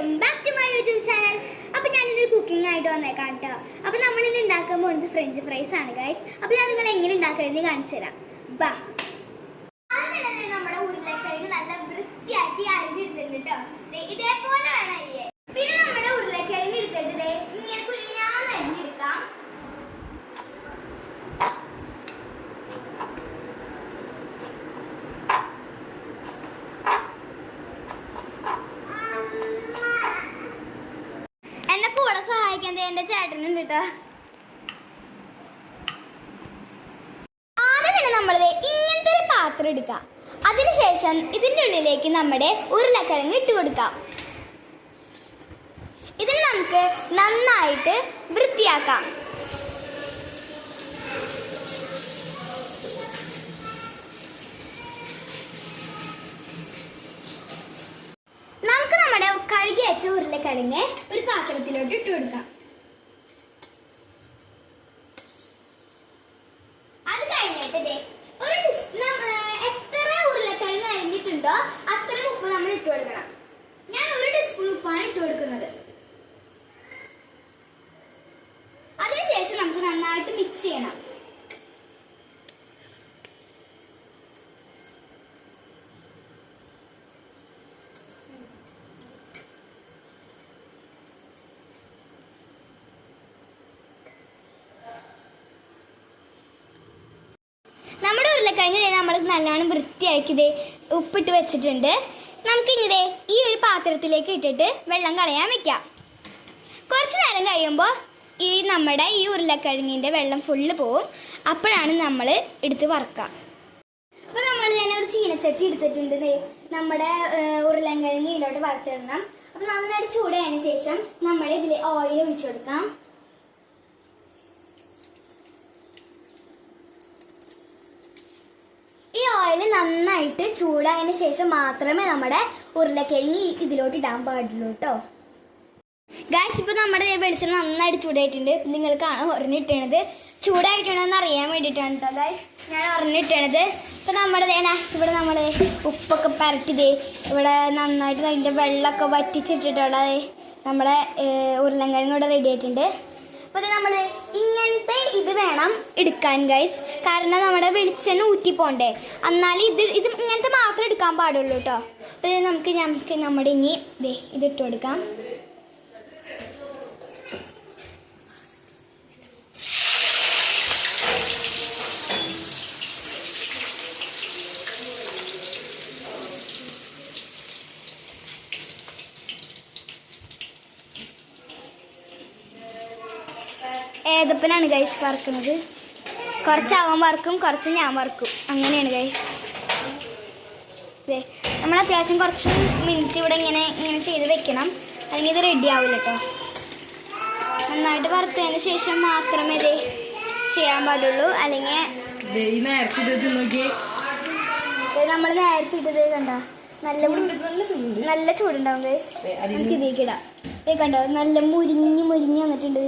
Welcome back to my YouTube channel. അപ്പോൾ ഞാനിന്നൊരു cooking ആയിട്ട് വന്നേക്കാം കേട്ടോ. അപ്പോൾ നമ്മളിന്ന് ഉണ്ടാക്കാൻ പോകുന്നത് ഫ്രഞ്ച് ഫ്രൈസ് ആണ് ഗൈസ്. അപ്പോൾ ഞാൻ നിങ്ങൾ എങ്ങനെ ഉണ്ടാക്കണമെന്ന് കാണിച്ചു തരാം. ബാ, നമ്മുടെ ഉരുളക്കിഴങ്ങ് നല്ല വൃത്തിയാക്കി അരിഞ്ഞെടുത്തിട്ടുണ്ട് കേട്ടോ. ഇതേപോലെ വേണം അരിയാൻ. പിന്നെ നമ്മുടെ ഉരുളക്കിഴങ്ങ് എടുത്തിട്ട് ഇങ്ങനെ കുഞ്ഞാന്ന് അരിഞ്ഞെടുക്കാം. എന്നെ കൂടെ സഹായിക്കാൻ എന്റെ ചേട്ടനുണ്ട് കേട്ടോ. ആദ്യം നമ്മളത് ഇങ്ങനത്തെ ഒരു പാത്രം എടുക്കാം. അതിനുശേഷം ഇതിൻ്റെ ഉള്ളിലേക്ക് നമ്മുടെ ഉരുളക്കിഴങ്ങ് ഇട്ട് കൊടുക്കാം. ഇതിന് നമുക്ക് നന്നായിട്ട് വൃത്തിയാക്കാം. നമുക്ക് നമ്മുടെ കഴുകി വെച്ച ഉരുളക്കിഴങ്ങ് ഒരു പാത്രത്തിലോട്ട് ഇട്ട് കൊടുക്കാം. അത് കഴിഞ്ഞിട്ട് എത്ര ഉരുളക്കിഴങ്ങ് അരിഞ്ഞിട്ടുണ്ടോ അത്രയും ഉപ്പ് നമ്മൾ ഇട്ട് കൊടുക്കണം. ഞാൻ 1 ടീസ്പൂൺ ഉപ്പാണ് ഇട്ട് കൊടുക്കുന്നത്. അതിനുശേഷം നമുക്ക് നന്നായിട്ട് മിക്സ് ചെയ്യണം. നമ്മുടെ ഉരുളക്കിഴങ്ങ് നമ്മൾ നല്ലോണം വൃത്തിയാക്കിയത് ഉപ്പിട്ട് വെച്ചിട്ടുണ്ട്. നമുക്കിങ്ങനെ ഈ ഒരു പാത്രത്തിലേക്ക് ഇട്ടിട്ട് വെള്ളം കളയാൻ വെക്കാം. കുറച്ച് നേരം കഴിയുമ്പോൾ നമ്മുടെ ഈ ഉരുളക്കിഴങ്ങിൻ്റെ വെള്ളം ഫുള്ള് പോവും. അപ്പോഴാണ് നമ്മൾ എടുത്ത് വറുക്കുക. അപ്പോൾ നമ്മൾ തന്നെ ഒരു ചീനച്ചട്ടി എടുത്തിട്ടുണ്ട്. നമ്മുടെ ഉരുളക്കിഴങ്ങ് ഇതിലോട്ട് വറുത്തിടണം. അപ്പോൾ നന്നായിട്ട് ചൂടായതിനു ശേഷം നമ്മൾ ഇതിൽ ഓയിൽ ഒഴിച്ചു കൊടുക്കാം. ഈ ഓയിൽ നന്നായിട്ട് ചൂടായതിനു ശേഷം മാത്രമേ നമ്മുടെ ഉരുളക്കിഴങ്ങ് ഇതിലോട്ട് ഇടാൻ പാടുള്ളൂ കേട്ടോ. ഗായ്സ്, ഇപ്പോൾ നമ്മുടെ വെളിച്ചെണ്ണ നന്നായിട്ട് ചൂടായിട്ടുണ്ട്. നിങ്ങൾക്കാണ് ഒരെണ്ണിട്ടണത്. ചൂടായിട്ടുണ്ടെന്ന് അറിയാൻ വേണ്ടിയിട്ടാണ് കേട്ടോ ഗായ്സ് ഞാൻ ഒരെണ്ണിട്ടണത്. ഇപ്പോൾ നമ്മുടെ ഇവിടെ നമ്മൾ ഉപ്പൊക്കെ പരട്ടിതേ ഇവിടെ നന്നായിട്ട് അതിൻ്റെ വെള്ളമൊക്കെ വറ്റിച്ചിട്ടിട്ടുള്ള നമ്മുടെ ഉരുളക്കിഴങ്ങ് ഇവിടെ റെഡി ആയിട്ടുണ്ട്. അപ്പോൾ ഇത് നമ്മൾ ഇങ്ങനത്തെ ഇത് വേണം എടുക്കാൻ ഗൈസ്. കാരണം നമ്മുടെ വെളിച്ചെണ്ണ ഊറ്റിപ്പോണ്ടേ. എന്നാൽ ഇത് ഇങ്ങനത്തെ മാത്രം എടുക്കാൻ പാടുള്ളൂ കേട്ടോ. അപ്പോൾ ഇത് നമുക്ക് നമ്മുടെ ഇനി ഇതിട്ട് കൊടുക്കാം. ഏതപ്പനാണ് ഗൈസ് വറുക്കുന്നത്. കുറച്ച് അവൻ വറുക്കും, കുറച്ച് ഞാൻ വറുക്കും. അങ്ങനെയാണ് ഗൈസ്. നമ്മൾ അത്യാവശ്യം കുറച്ച് മിനിറ്റ് ഇവിടെ ഇങ്ങനെ ചെയ്ത് വെക്കണം. അല്ലെങ്കിൽ ഇത് റെഡി ആവില്ല കേട്ടോ. നന്നായിട്ട് വറുത്തതിന് ശേഷം മാത്രമേ ഇത് ചെയ്യാൻ പാടുള്ളൂ. അല്ലെങ്കിൽ നമ്മൾ നേരത്തെ ഇട്ടത് കണ്ടോ നല്ല ചൂടുണ്ടാവും ഗൈസ്. നമുക്ക് ഇതിലേക്ക് ഇടാം. ഇത് കണ്ടോ നല്ല മുരിഞ്ഞ് വന്നിട്ടുണ്ട്.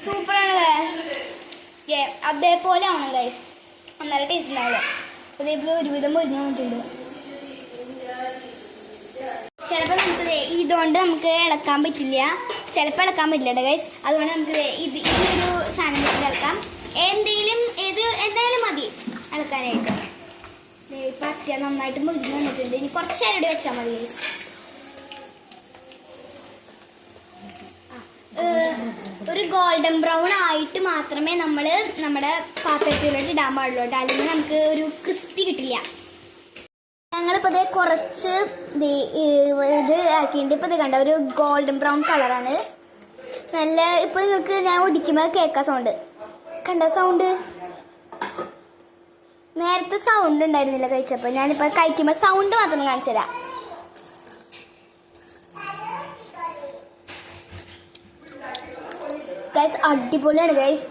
സൂപ്പറാണ്. അതേപോലെ ആണ് ഗൈസ്. നല്ല ടേസ്റ്റ് ഉണ്ടാവില്ല. അതേപോലെ ഒരുവിധം മുരിഞ്ഞ് വന്നിട്ടുണ്ട്. ചിലപ്പോൾ നമുക്ക് ഇതുകൊണ്ട് നമുക്ക് ഇളക്കാൻ പറ്റില്ല. ചിലപ്പോൾ ഇളക്കാൻ പറ്റില്ല ഗൈസ്. അതുകൊണ്ട് നമുക്ക് ഈ ഒരു സാധനം വെച്ചിട്ട് ഇളക്കാം. എന്തായാലും മതി ഇളക്കാനായിട്ട്. ഇപ്പം നന്നായിട്ട് മുരിഞ്ഞ് വന്നിട്ടുണ്ട്. ഇനി കുറച്ച് നേരം കൂടി വെച്ചാൽ മതി ഗൈസ്. ഒരു ഗോൾഡൻ ബ്രൗൺ ആയിട്ട് മാത്രമേ നമ്മൾ നമ്മുടെ പാത്രത്തിലോട്ട് ഇടാൻ പാടുള്ളൂ കേട്ടോ. അല്ലെങ്കിൽ നമുക്ക് ഒരു ക്രിസ്പി കിട്ടില്ല. ഞങ്ങളിപ്പോൾ ഇത് കുറച്ച് ഇത് ആക്കിയിട്ട് ഇപ്പോൾ ഇത് കണ്ട ഒരു ഗോൾഡൻ ബ്രൗൺ കളറാണ്. നല്ല ഇപ്പോൾ നിങ്ങൾക്ക് ഞാൻ ഒടിക്കുമ്പോൾ കേൾക്കാം സൗണ്ട്. കണ്ട സൗണ്ട്? നേരത്തെ സൗണ്ട് ഉണ്ടായിരുന്നില്ല കഴിച്ചപ്പോൾ. ഞാനിപ്പോൾ കഴിക്കുമ്പോൾ സൗണ്ട് മാത്രം കാണിച്ചു തരാം. ഗൈസ്, അടിപൊളിയാണ് ഗൈസ്.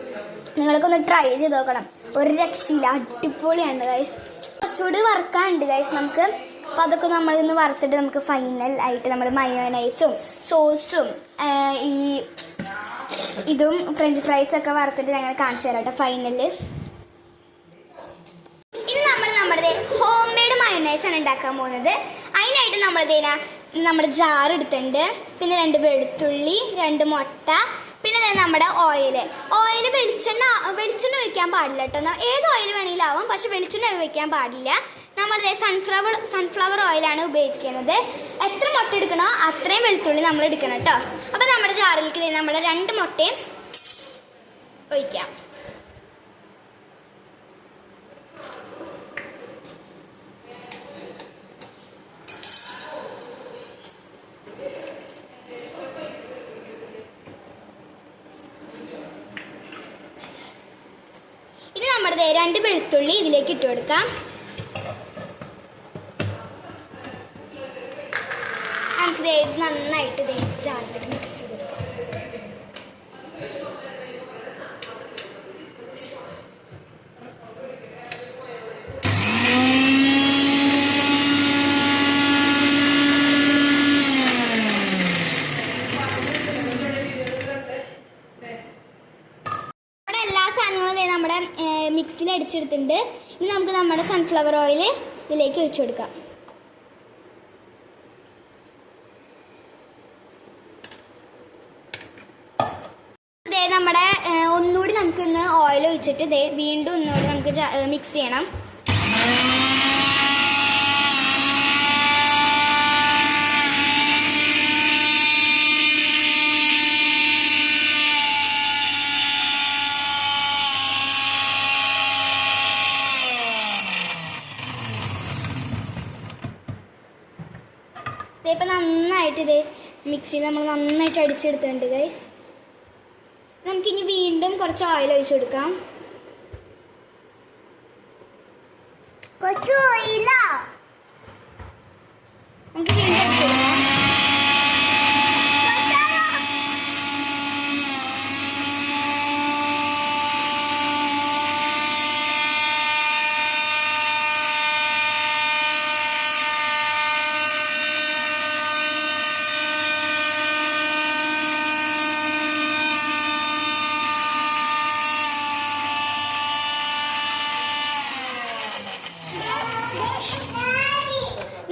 നിങ്ങൾക്കൊന്ന് ട്രൈ ചെയ്ത് നോക്കണം. ഒരു രക്ഷയില്ല, അടിപൊളിയാണ് ഗൈസ്. കുറച്ചുകൂടി വറുക്കാനുണ്ട് ഗൈസ് നമുക്ക്. അപ്പോൾ അതൊക്കെ നമ്മളിന്ന് വറുത്തിട്ട് നമുക്ക് ഫൈനൽ ആയിട്ട് നമ്മൾ മയോനൈസും സോസും ഈ ഇതും ഫ്രഞ്ച് ഫ്രൈസൊക്കെ വറുത്തിട്ട് ഞങ്ങൾ കാണിച്ചു തരാം കേട്ടോ ഫൈനലിൽ. ഇനി നമ്മൾ നമ്മുടെ ഹോം മെയ്ഡ് മയോനൈസ് ആണ് ഉണ്ടാക്കാൻ പോകുന്നത്. അതിനായിട്ട് നമ്മുടെ ജാർ എടുത്തിട്ടുണ്ട്, പിന്നെ 2 വെളുത്തുള്ളി, 2 മുട്ട, പിന്നെ നമ്മുടെ ഓയിൽ. വെളിച്ചെണ്ണ ഒഴിക്കാൻ പാടില്ല കേട്ടോ. ഏത് ഓയിൽ വേണമെങ്കിലും ആവാം, പക്ഷെ വെളിച്ചെണ്ണ ഒഴിക്കാൻ പാടില്ല. നമ്മൾ സൺഫ്ലവർ ഓയിലാണ് ഉപയോഗിക്കുന്നത്. എത്ര മുട്ട എടുക്കണോ അത്രയും വെളുത്തുള്ളി നമ്മൾ എടുക്കണം കേട്ടോ. അപ്പോൾ നമ്മുടെ ജാറിലേക്ക് നമ്മുടെ 2 മുട്ടയും ഒഴിക്കാം. ഇനി നമ്മുടെ 2 വെളുത്തുള്ളി ഇതിലേക്ക് ഇട്ട് കൊടുക്കാം. നമുക്ക് നന്നായിട്ട് ജാറിലിട്ട് മിക്സ് ചെയ്ത് കൊടുക്കാം. നമ്മുടെ മിക്സിയിൽ അടിച്ചെടുത്തിട്ടുണ്ട്. ഇനി നമുക്ക് നമ്മുടെ സൺഫ്ലവർ ഓയിൽ ഇതിലേക്ക് ഒഴിച്ചു കൊടുക്കാം. നമ്മുടെ ഒന്നുകൂടി നമുക്കിന്ന് ഓയിൽ ഒഴിച്ചിട്ട് വീണ്ടും ഒന്നുകൂടി നമുക്ക് മിക്സ് ചെയ്യണം. ഇപ്പം നന്നായിട്ട് മിക്സിയിൽ നമ്മൾ നന്നായിട്ട് അടിച്ചെടുത്തിട്ടുണ്ട് ഗൈസ്. നമുക്കിനി വീണ്ടും കുറച്ച് ഓയിൽ ഒഴിച്ചു കൊടുക്കാം. നമുക്ക് വീണ്ടും അടിച്ചു കൊടുക്കാം.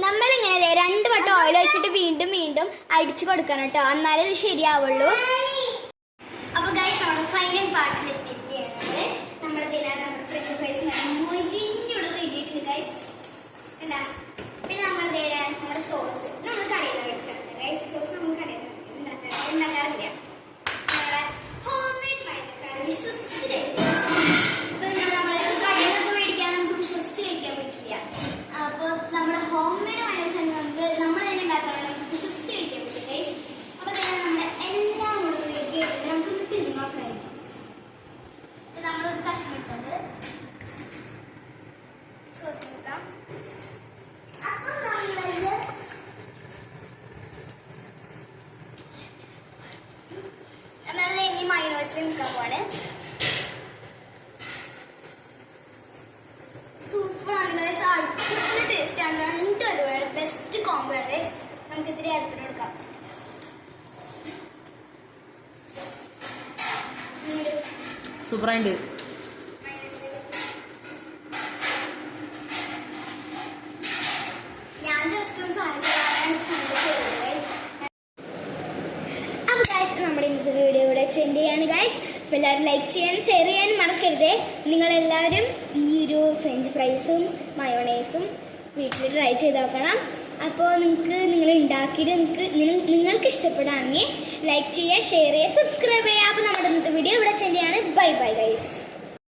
നമ്മളിങ്ങനെ 2 വട്ടം ഓയിൽ ഒഴിച്ചിട്ട് വീണ്ടും അടിച്ചു കൊടുക്കണം കേട്ടോ, എന്നാലേ ഇത് ശരിയാവുള്ളൂ. അപ്പൊ ഗൈസ് നമ്മുടെ ഫൈനൽ പാർട്ടിൽ എത്തിയിരിക്കുകയാണ്. നമ്മുടെ ഫ്രഞ്ച് ഫ്രൈസ് ഇവിടെ റെഡി ആയിട്ടുണ്ട് ഗൈസ്. പിന്നെ നമ്മുടെ സോസ് നമ്മൾ കടയിൽ നിന്ന് മേടിച്ചിട്ടുണ്ട് ഗൈസ്. സോസ് നമ്മൾ കടയിൽ നിന്ന് ഉണ്ടാക്കാറില്ല. നമ്മുടെ ഹോം മെയ്ഡ് മയോണൈസ് ആണ്. വിശ്വസിച്ച് കഴിക്കാം. നമ്മൾ കടയിൽ നിന്നൊക്കെ മേടിക്കാൻ നമുക്ക് വിശ്വസിച്ച് കഴിക്കാൻ പറ്റില്ല. അപ്പോൾ നമ്മുടെ ഹോം മെയ്ഡ് മയോണൈസ് ആണ് നമ്മൾ തന്നെ ഉണ്ടാക്കാറുണ്ട്, നമുക്ക് വിശ്വസിച്ച് കഴിക്കാൻ പറ്റും ഗൈസ്. അപ്പോൾ നമ്മുടെ എല്ലാം കൂടെ റെഡി ആയിട്ട് നമുക്കൊന്ന് തിന്നോക്കാം. നമ്മളൊരു കഷ്ണം ഇട്ടത് സോസ് വെക്കാം. നമ്മളത് ഇനി മയോണൈസിൽ നിൽക്കാൻ പോവാണ്. സൂപ്പറാണ് ഗൈസ്, അടിപൊളി ടേസ്റ്റ് ആണ്. 2 അടിപൊളി ബെസ്റ്റ് കോംബോ ആണ് ഗൈസ്. നമുക്ക് ഇത്തിരി അരപ്പിട്ട് കൊടുക്കാം. സൂപ്പറായിട്ട് ഞാൻ ജസ്റ്റ് ഒന്ന് സാധിച്ചാണ്. അപ്പോൾ ഗൈസ് നമ്മുടെ ഇന്നത്തെ വീഡിയോ ഇവിടെ സെൻഡ് ചെയ്യാണ് ഗൈസ്. അപ്പോൾ എല്ലാവരും ലൈക്ക് ചെയ്യാനും ഷെയർ ചെയ്യാനും മറക്കരുത്. നിങ്ങളെല്ലാവരും ഈ ഒരു ഫ്രഞ്ച് ഫ്രൈസും മയോണൈസും വീട്ടിൽ ട്രൈ ചെയ്ത് നോക്കണം. അപ്പോൾ നിങ്ങൾ ഉണ്ടാക്കിയിട്ട് നിങ്ങൾക്ക് ഇഷ്ടപ്പെടുകയാണെങ്കിൽ ലൈക്ക് ചെയ്യുക, ഷെയർ ചെയ്യുക, സബ്സ്ക്രൈബ് ചെയ്യുക. അപ്പോൾ